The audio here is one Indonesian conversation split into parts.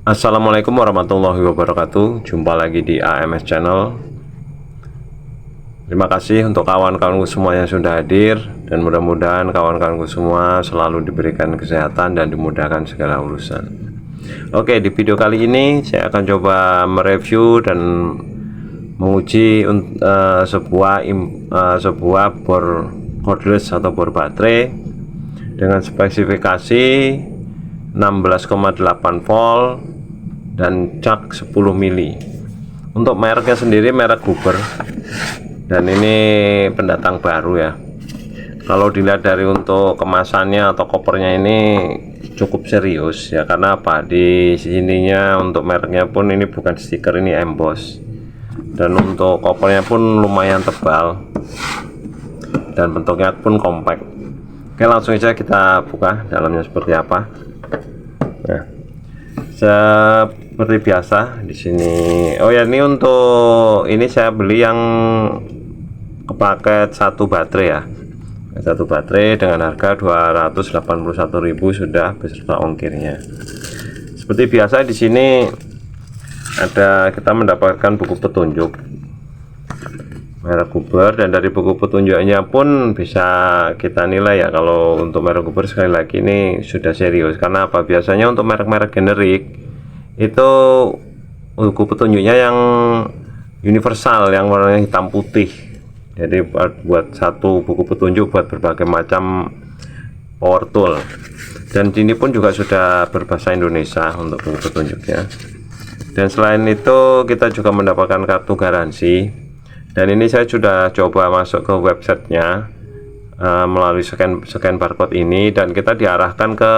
Assalamualaikum warahmatullahi wabarakatuh. Jumpa lagi di AMS Channel. Terima kasih untuk kawan-kawanku semua yang sudah hadir, dan mudah-mudahan kawan-kawanku semua selalu diberikan kesehatan dan dimudahkan segala urusan. Oke, di video kali ini saya akan coba mereview dan menguji sebuah bor cordless atau bor baterai dengan spesifikasi 16,8 volt dan cak 10 mili. Untuk mereknya sendiri merek Huber, dan ini pendatang baru ya. Kalau dilihat dari untuk kemasannya atau kopernya ini cukup serius ya, karena apa, di sininya untuk mereknya pun ini bukan stiker, ini emboss, dan untuk kopernya pun lumayan tebal dan bentuknya pun compact. Oke, langsung saja kita buka dalamnya seperti apa. Nah, seperti biasa di sini. Oh ya, ini untuk ini saya beli yang paket satu baterai ya. Satu baterai dengan harga 281.000 sudah beserta ongkirnya. Seperti biasa di sini kita mendapatkan buku petunjuk merek Huber, dan dari buku petunjuknya pun bisa kita nilai ya kalau untuk merek Huber sekali lagi ini sudah serius. Karena apa, biasanya untuk merek-merek generik itu buku petunjuknya yang universal, yang warnanya hitam putih. Jadi buat satu buku petunjuk buat berbagai macam power tool, dan ini pun juga sudah berbahasa Indonesia untuk buku petunjuknya. Dan selain itu kita juga mendapatkan kartu garansi. Dan ini saya sudah coba masuk ke websitenya melalui scan barcode ini, dan kita diarahkan ke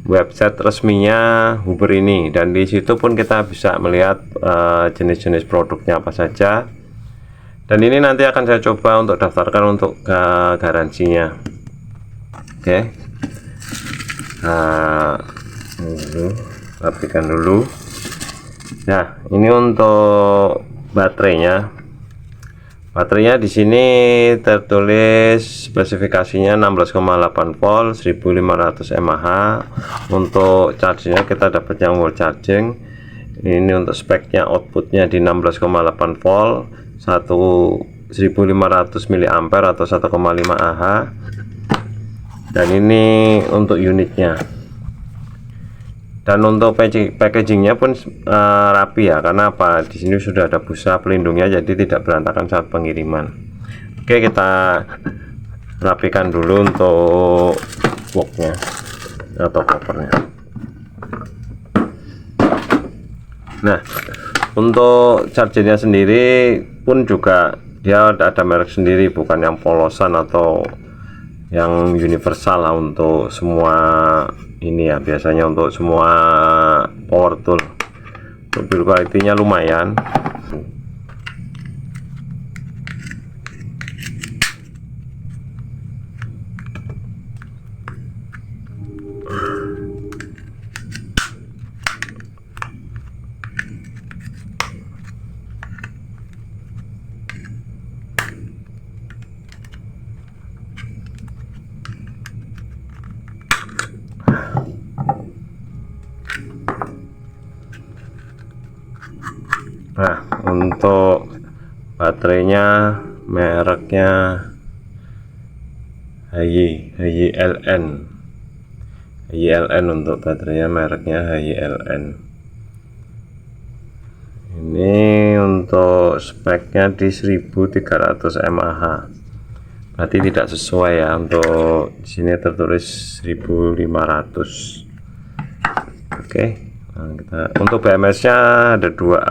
website resminya Huber ini, dan di situ pun kita bisa melihat jenis-jenis produknya apa saja. Dan ini nanti akan saya coba untuk daftarkan untuk garansinya. Oke, nah rapikan dulu. Nah, ini untuk baterainya. Baterainya di sini tertulis spesifikasinya 16,8 volt 1500 mAh. Untuk chargingnya kita dapat yang wall charging. Ini untuk speknya, outputnya di 16,8 volt 1500 mAh atau 1,5 Ah. Dan ini untuk unitnya. Dan untuk packagingnya pun rapi ya, karena apa, di sini sudah ada busa pelindungnya jadi tidak berantakan saat pengiriman. Oke, kita rapikan dulu untuk boxnya atau covernya. Nah, untuk chargernya sendiri pun juga dia ada merek sendiri, bukan yang polosan atau yang universal lah untuk semua ini ya. Biasanya untuk semua power tool build quality-nya lumayan. Nah, untuk baterainya mereknya HYLN. HYLN untuk baterainya mereknya HYLN. Ini untuk speknya di 1300 mAh. Berarti tidak sesuai ya, untuk di sini tertulis 1500. Oke. Nah, untuk BMS-nya ada dua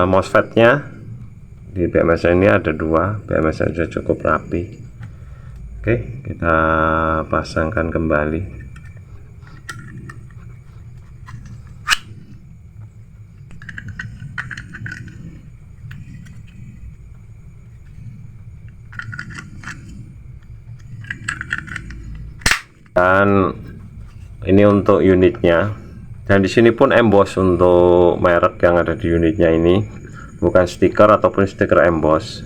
MOSFET-nya. Di BMS ini ada dua. BMS sudah cukup rapi. Oke, kita pasangkan kembali. Dan ini untuk unitnya. Dan di sini pun emboss untuk merek yang ada di unitnya ini, bukan stiker ataupun stiker emboss.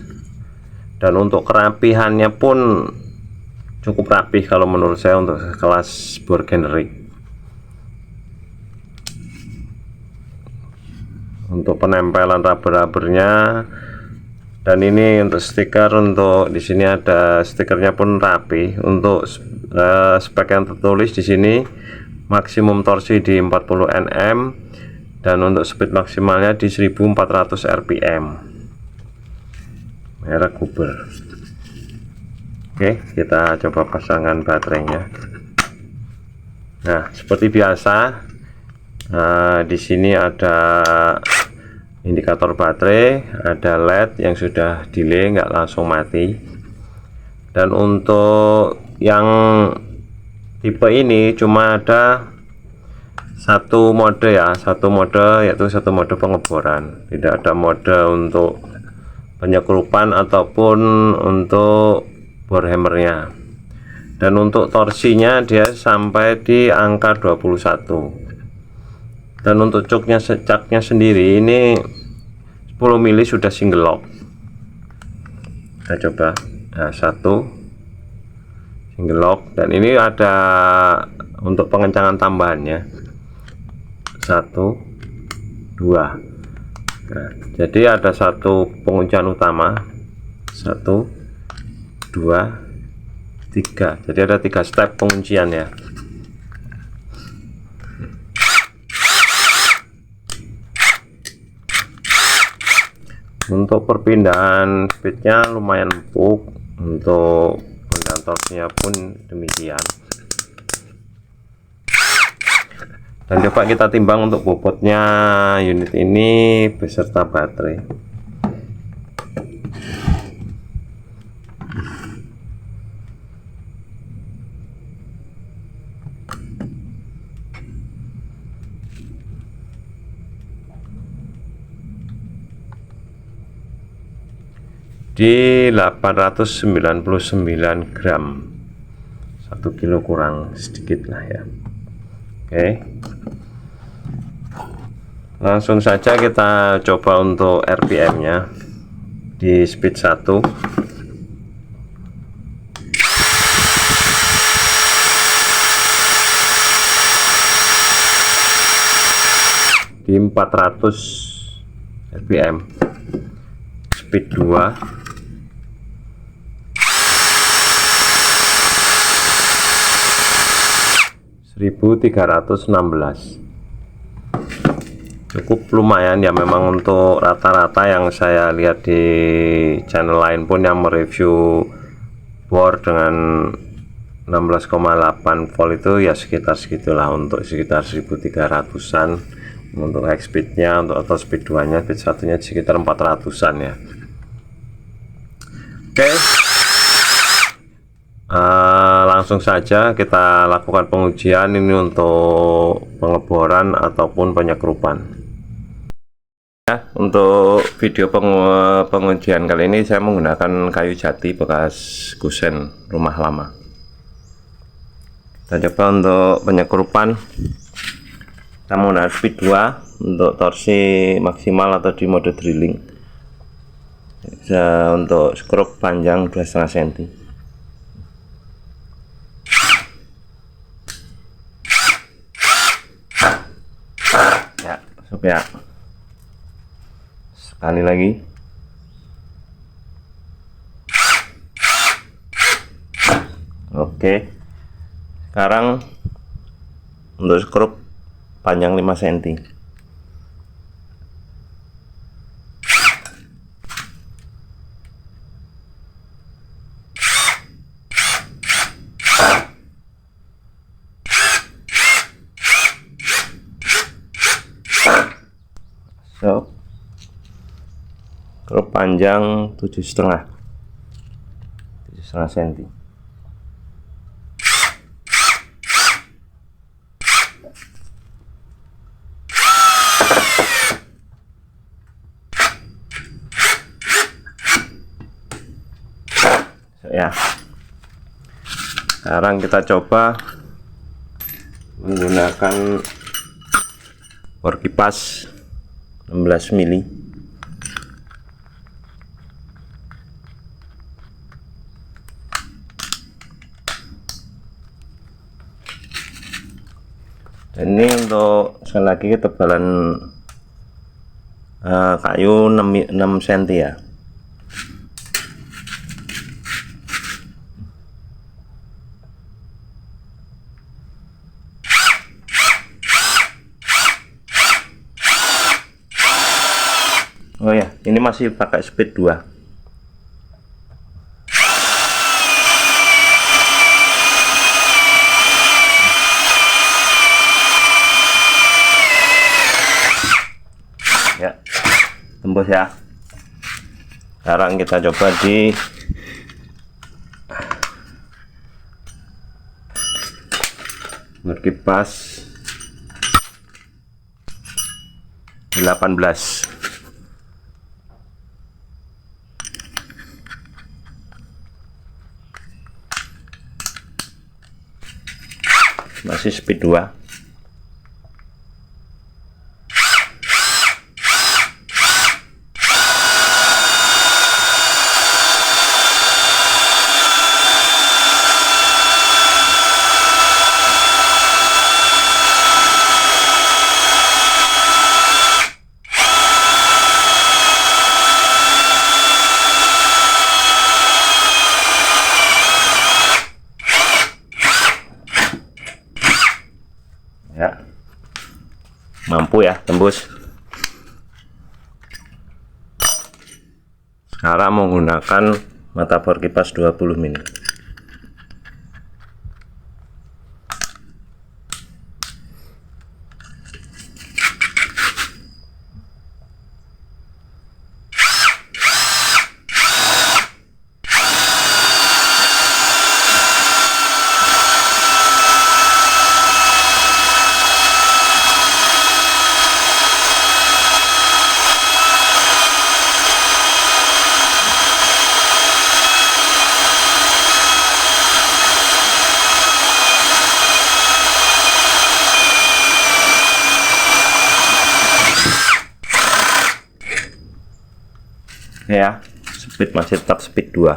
Dan untuk kerapihannya pun cukup rapih kalau menurut saya untuk kelas bor generik. untuk penempelan rubber-rubbernya. Dan ini untuk stiker, untuk di sini ada stikernya pun rapi. Untuk spek yang tertulis di sini maksimum torsi di 40 Nm dan untuk speed maksimalnya di 1400 rpm, merek Uber. Oke, kita coba pasangkan baterainya. Nah, seperti biasa, di sini ada indikator baterai, ada LED yang sudah delay, nggak langsung mati. Dan untuk yang tipe ini cuma ada satu mode ya, satu mode, yaitu satu mode pengeboran. Tidak ada mode untuk penyekrupan ataupun untuk bor hammernya. Dan untuk torsinya dia sampai di angka 21. Dan untuk caknya sendiri ini 10 mili sudah single lock. Kita coba. Nah, satu single lock, dan ini ada untuk pengencangan tambahannya. 1 2. Nah, jadi ada satu penguncian utama, 1 2 3. Jadi ada 3 step penguncian ya. Untuk perpindahan speednya lumayan empuk, untuk perpindahan torsinya pun demikian. Dan coba kita timbang untuk bobotnya unit ini beserta baterai. Di 899 gram, 1 kilo kurang sedikit lah ya. Oke, langsung saja kita coba untuk RPM nya di speed 1. Di 400 RPM. Speed 2 1316. Cukup lumayan ya, memang untuk rata-rata yang saya lihat di channel lain pun yang mereview bor dengan 16,8 volt itu ya sekitar segitulah, untuk sekitar 1300-an untuk high speednya. Untuk auto speed 2 nya, speed 1 nya sekitar 400-an ya. Oke, langsung saja kita lakukan pengujian ini untuk pengeboran ataupun penyekrupan ya. Untuk video pengujian kali ini saya menggunakan kayu jati bekas kusen rumah lama. Kita coba untuk penyekrupan, kita menggunakan speed 2 untuk torsi maksimal atau di mode drilling. Untuk skrup panjang 2,5 cm. Ya, sekali lagi. Oke, sekarang untuk skrup panjang 5 cm. So, skrup panjang 7,5 cm. So, ya, sekarang kita coba menggunakan bor kipas 16 mili. Dan ini untuk sekali lagi ketebalan kayu 6 cm ya. Oh ya, ini masih pakai speed 2. Ya, tembus ya. Sekarang kita coba di berkipas 18. Masih speed 2. Ya, mampu ya tembus. Sekarang menggunakan mata bor kipas 20 mili. Ya, speed masih tetap speed 2.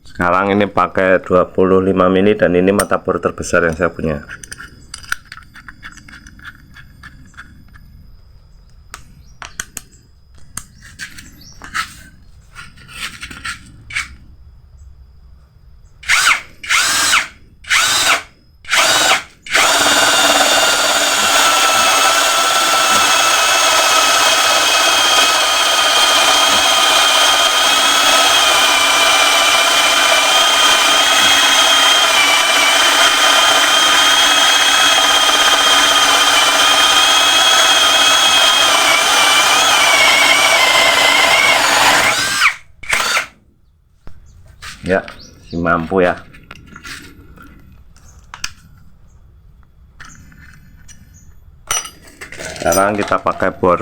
Sekarang ini pakai 25 mili dan ini mata bor terbesar yang saya punya. Ya, si mampu ya. Sekarang kita pakai bor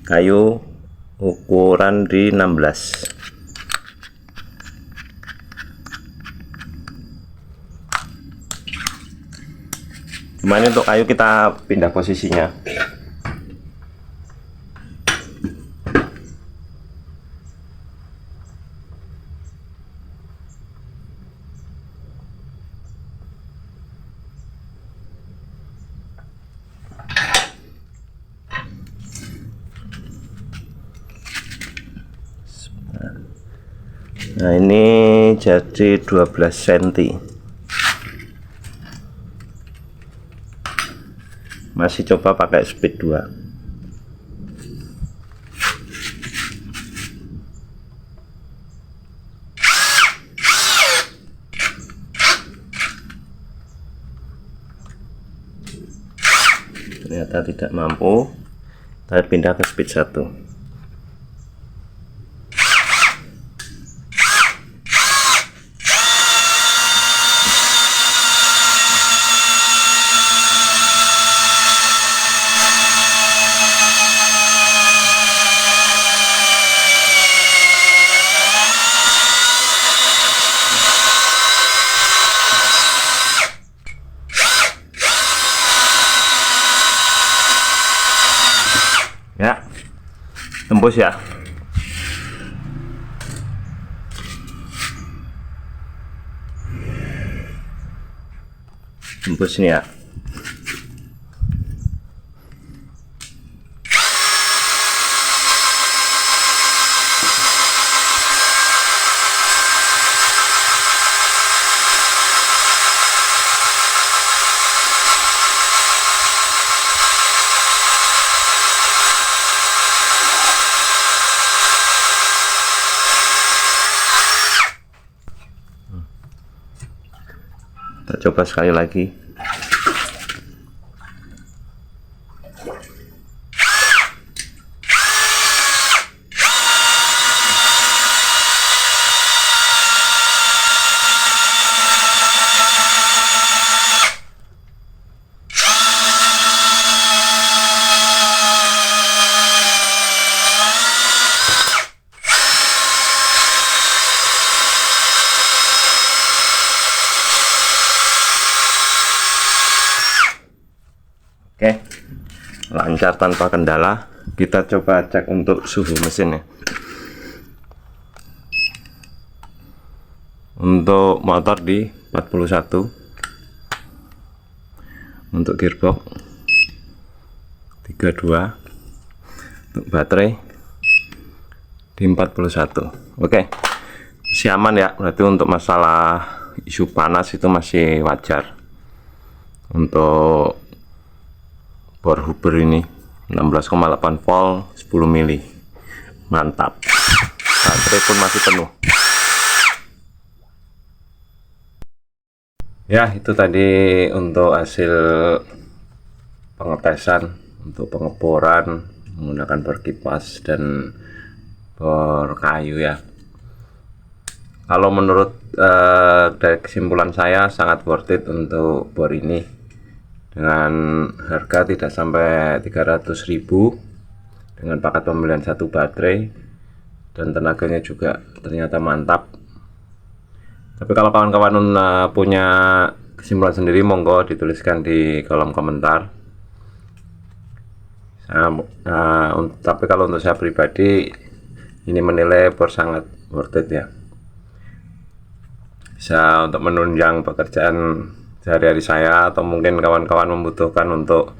kayu ukuran di 16. Cuman untuk kayu kita pindah posisinya. Nah, ini jadi 12 cm. Masih coba pakai speed 2. Ternyata tidak mampu. Saya pindah ke speed 1. Ya, tembus ya. Tembus nih ya. Kita coba sekali lagi. Oke, lancar tanpa kendala. Kita coba cek untuk suhu mesinnya. Untuk motor di 41, untuk gearbox 32, untuk baterai di 41. Oke, masih aman ya, berarti untuk masalah isu panas itu masih wajar. Untuk bor Huber ini 16,8 volt 10 mili, mantap. Baterai pun masih penuh. Ya, itu tadi untuk hasil pengetesan untuk pengeboran menggunakan bor kipas dan bor kayu ya. Kalau menurut dari kesimpulan saya sangat worth it untuk bor ini. Dengan harga tidak sampai 300.000, dengan paket pembelian satu baterai, dan tenaganya juga ternyata mantap. Tapi kalau kawan-kawan punya kesimpulan sendiri, monggo dituliskan di kolom komentar. Tapi kalau untuk saya pribadi, ini menilai bor sangat worth it ya. Bisa untuk menunjang pekerjaan sehari-hari saya, atau mungkin kawan-kawan membutuhkan untuk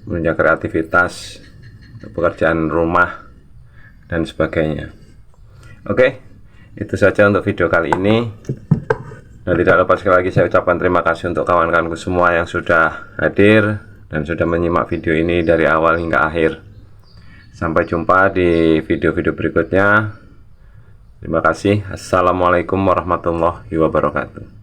menunjang kreativitas untuk pekerjaan rumah dan sebagainya. Oke, itu saja untuk video kali ini. Dan tidak lupa sekali lagi saya ucapkan terima kasih untuk kawan-kawanku semua yang sudah hadir dan sudah menyimak video ini dari awal hingga akhir. Sampai jumpa di video-video berikutnya. Terima kasih. Assalamualaikum warahmatullahi wabarakatuh.